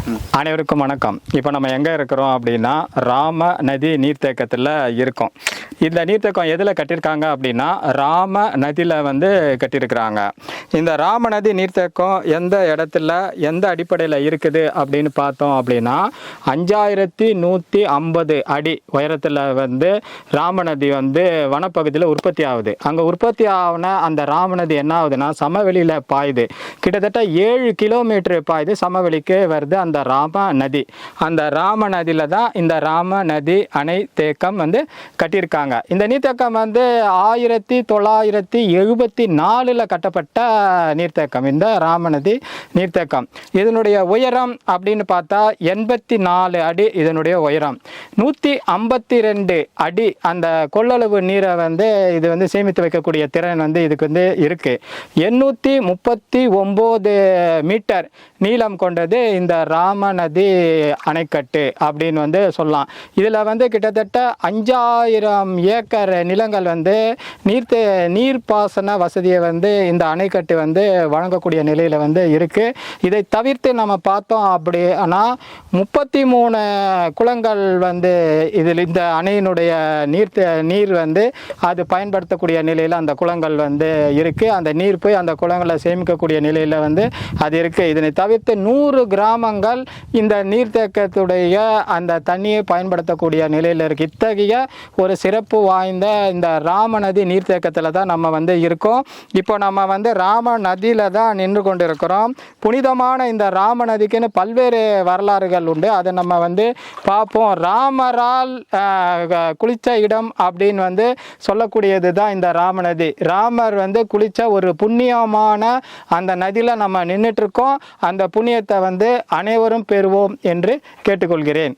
அனைவருக்கும் வணக்கம். இப்போ நம்ம எங்கே இருக்கிறோம் அப்படின்னா ராம நதி நீர்த்தேக்கத்தில் இருக்கோம். இந்த நீர்த்தேக்கம் எதில் கட்டியிருக்காங்க அப்படின்னா ராம நதியில் கட்டியிருக்கிறாங்க. இந்த ராம நதி நீர்த்தேக்கம் எந்த இடத்துல எந்த அடிப்படையில் இருக்குது அப்படின்னு பார்த்தோம் அப்படின்னா 5150 அடி உயரத்தில் ராம நதி வனப்பகுதியில் உற்பத்தி ஆகுது. அங்கே உற்பத்தி ஆகுன அந்த ராம நதி என்ன ஆகுதுன்னா சமவெளியில் பாயுது. கிட்டத்தட்ட 7 கிலோமீட்டர் பாயுது, சமவெளிக்கு வருது அந்த ராம நதி. அந்த ராம நதியில தான் இந்த ராம நதி அணை தேக்கம் கட்டியிருக்காங்க. இந்த நீர்த்தேக்கம் 1974 கட்டப்பட்ட நீர்த்தேக்கம் இந்த ராம நதி நீர்த்தேக்கம். இதனுடைய உயரம் அப்படின்னு பார்த்தா 84 அடி. இதனுடைய உயரம் 152 அடி. அந்த கொள்ளளவு நீரை இது சேமித்து வைக்கக்கூடிய திறன் இதுக்கு இருக்கு. 839 மீட்டர் நீளம் கொண்டது இந்த ராம நதி அணைக்கட்டு அப்படின்னு சொல்லலாம். இதில் கிட்டத்தட்ட 5000 ஏக்கர் நிலங்கள் நீர்ப்பாசன வசதியை இந்த அணைக்கட்டு வழங்கக்கூடிய நிலையில் இருக்கு. இதை தவிர்த்து நம்ம பார்த்தோம் அப்படின்னா 33 குளங்கள் இதில் இந்த அணையினுடைய நீர் அது பயன்படுத்தக்கூடிய நிலையில் அந்த குளங்கள் இருக்கு. அந்த நீர் போய் அந்த குளங்களை சேமிக்கக்கூடிய நிலையில் அது இருக்கு. இதனை தவிர்த்து 100 கிராமங்கள் இந்த நீர்த்தேக்கத்துடைய அந்த தண்ணியை பயன்படுத்தக்கூடிய நிலையில் இருக்கு. இத்தகைய ஒரு சிறப்பு வாய்ந்த இந்த ராம நதி நீர்த்தேக்கத்தில் தான் நம்ம இருக்கோம். இப்போ நம்ம ராம நதியில தான் நின்று கொண்டு இருக்கிறோம். புனிதமான இந்த ராம நதிக்குன்னு பல்வேறு வரலாறுகள் உண்டு. அதை நம்ம பார்ப்போம். ராமரால் குளிச்ச இடம் அப்படின்னு சொல்லக்கூடியது தான் இந்த ராம நதி. ராமர் குளிச்ச ஒரு புண்ணியமான அந்த நதியில் நம்ம நின்றுட்டு இருக்கோம். அந்த புண்ணியத்தை அனைவரும் பெறுவோம் என்று கேட்டுக்கொள்கிறேன்.